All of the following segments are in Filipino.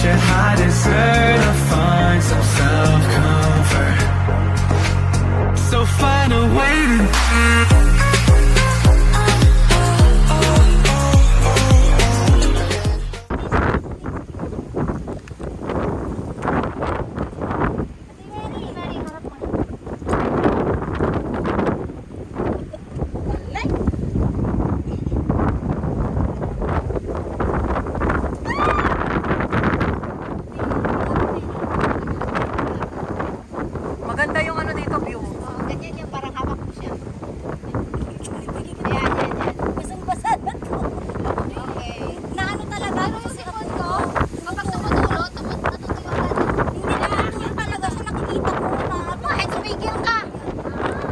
yet I deserve to find some self-comfort. So find a way to Maganda yung ano dito view. Oo, ganyan yan, parang hawak mo siya. Ayan, yan, yan. Basang-basa na to. Okay. Na ano talaga? Ano yung sipon ko? Kapag tumutulot, tapos natutuyo ka. Hindi na natutuyo talaga siya, nakikita ko na. Bakit sumigil ka?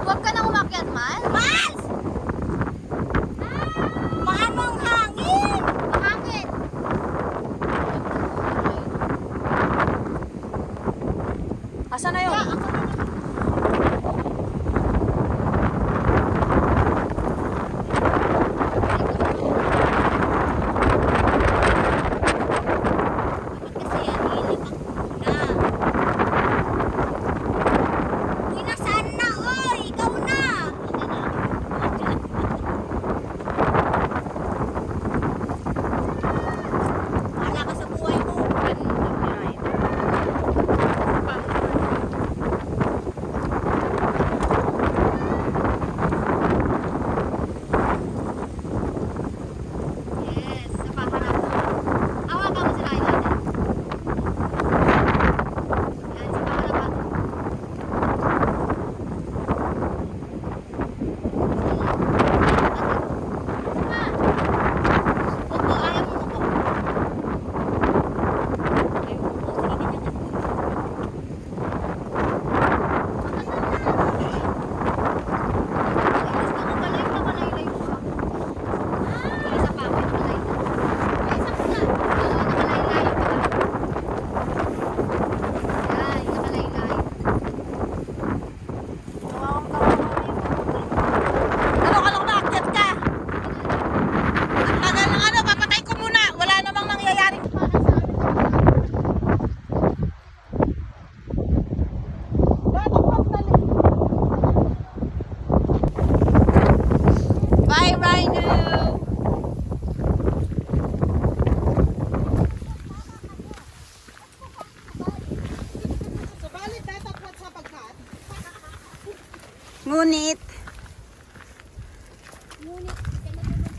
Huwag ka nang umakyat, Mal. Mals! Paano ang hangin? Hangin. Asa na yun? Kasi yan, ilipat ko na. Uy, nasaan na? Oy, ikaw na! Wala ka sa buhay mo. Yes, sa paharap mo. Hawakan mo sila natin. Yan, sa paharap mo. Upo, ayaw mo upo. Ayaw mo upo, sige din yan. Ilis ka kung malayo na malayo ka. Isa pa, wait, malayo. Ay, isa pa na. Oo, nakalayo-layo ka lang. Yan, nakalayo-layo. Ano ka lang naakyat ka? Ang tagal ng ano, papatay ko muna. Wala namang nangyayari. Bye, Rhino! Subalit datapwat sa pagkat. Ngunit,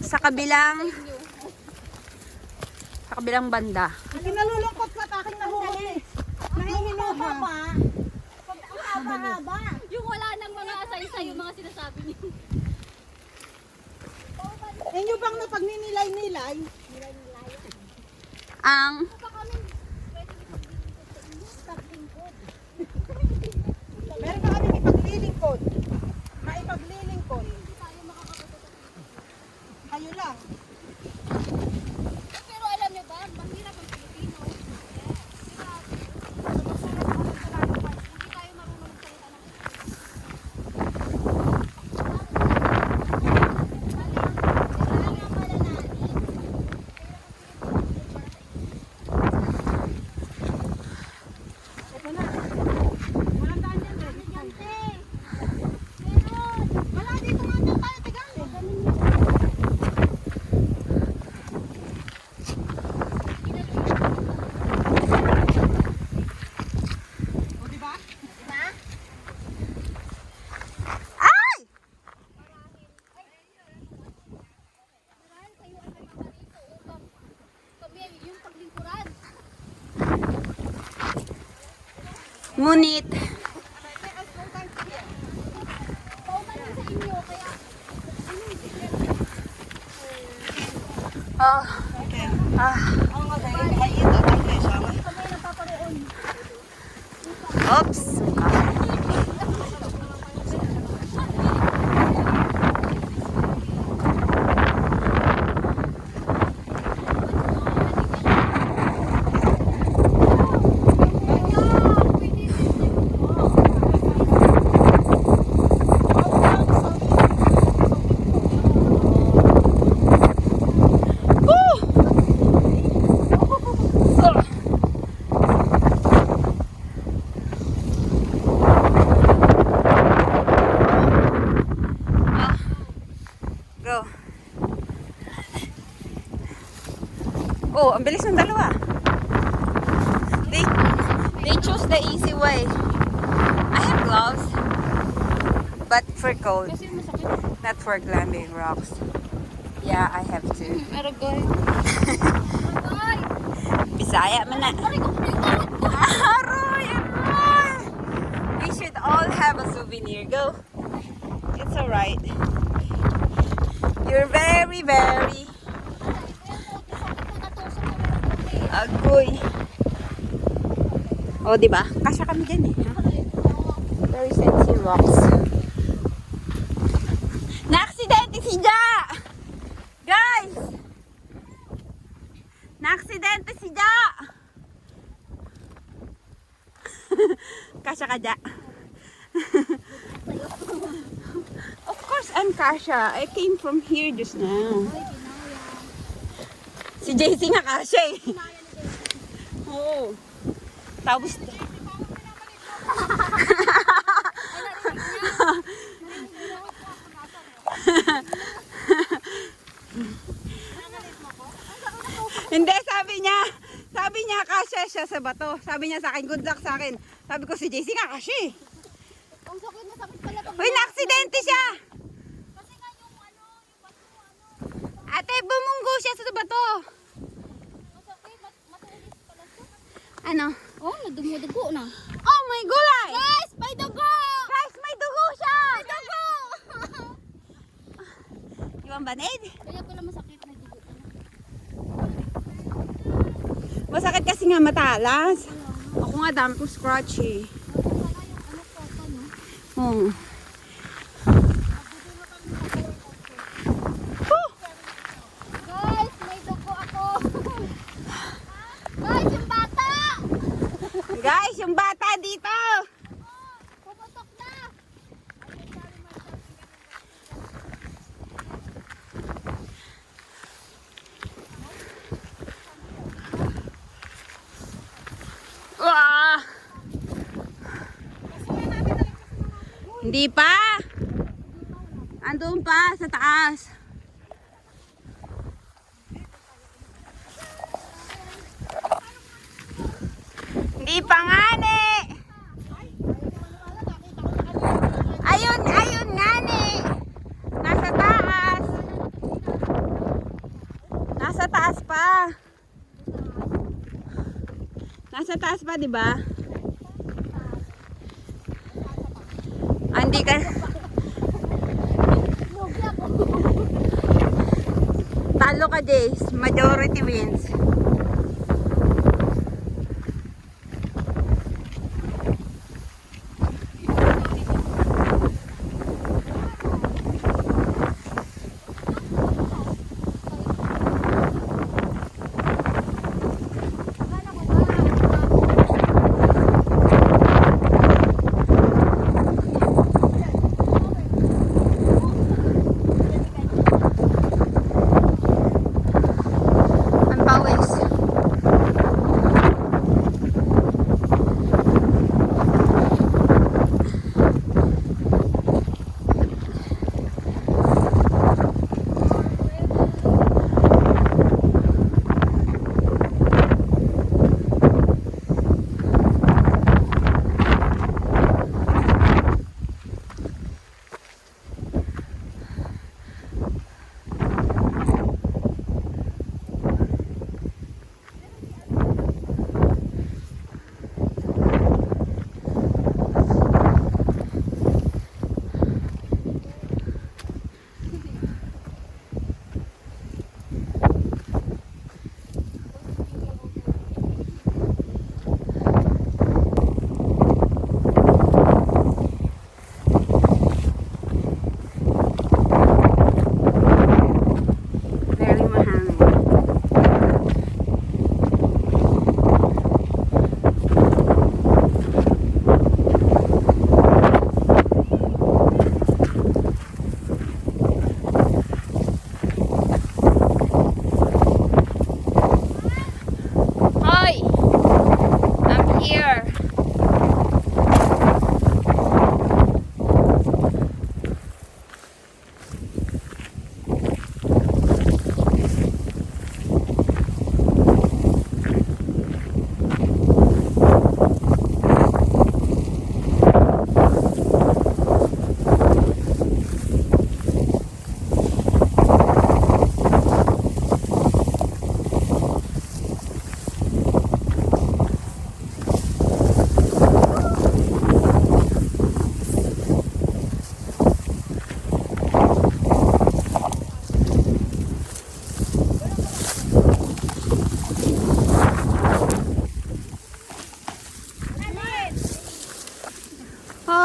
sa kabilang banda. Kinalulungkot ko at aking nahuli. Nahihinuha pa. Haba-haba. Yung wala nang mga asay-say, yung mga sinasabi niyo. Inyo bang na pag ninilay-nilay? Ang Meron ba kami ipaglilingkod? Maipaglilingkod. Kayo lang. Pero alam niyo ba, mahirap ang Pilipino. Hindi tayo marunong magsalita ng Ito na. Walang daan yan. Wala dito nga dyan tayo. Tigang. O diba? ay! kami yung paglingkuran. Ngunit, Paumanin sa inyo, kaya ah, oops. Oh, ang bilis ng dalawa. They chose the easy way. I have gloves. But for cold. Kasi masakit. Not for climbing rocks. Yeah, I have to. Aragay. Aragay. Bisaya man na. Aray ko, pinagawad ko. Aroy! Aroy! We should all have a souvenir. Go. It's alright. You're very, very agoy. Oh, di ba? Kasya kami dyan eh. Very sensitive rocks. Na-aksidente si Ja! Guys! Na-aksidente si Ja! Kasya ka, Ja? Of course, I'm Kasha. I came from here just now. Si JC nga Kasha eh. Oo. Tapos... Hindi, sabi niya kasya siya sa bato. Sabi niya sa akin, good luck sa akin. Sabi ko si JC nga kasya eh. Ang sakit, masakit pala pag... Uy, na-aksidente siya! Kasi nga yung ano, yung bato mo Ate, bumunggo siya sa bato. masakit, matulis pala siya. Ano? Oh, nadumudugo na. Oh my gulay! Guys, may dugo! Guys, may dugo siya! May dugo! You want banid? Kaya pala masakit, may dugo ka na. Masakit kasi nga matalas. Ako nga dami ko scratchy. Oh. Guys, may dugo ako. Guys, yung bata! Guys, yung bata dito! Pumutok na! Wah! Hindi pa! Andun pa sa taas. Hindi pa nga ne! Ayun, ayun nga ne! Nasa taas! Nasa taas pa! Nasa taas pa, di ba? Hindi ka... Talo ka, Jace. Majority wins. Ang pawis.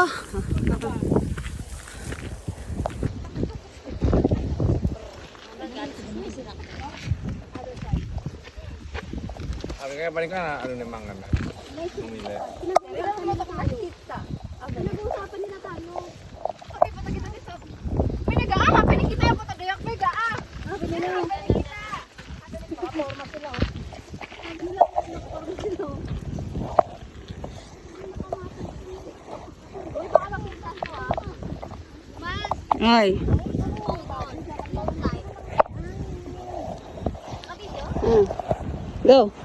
Sabi kaya balik ka na, ano naman kami. Bumili. Pinag-uusapan nila tayo. Okay, patagita dito. May nag-aama, pinikita yung patagayak, may gaa. Pinikita. Forma sila. Forma sila. Uy, baka makita ko Mas. Ay. Nakabidyo? Go.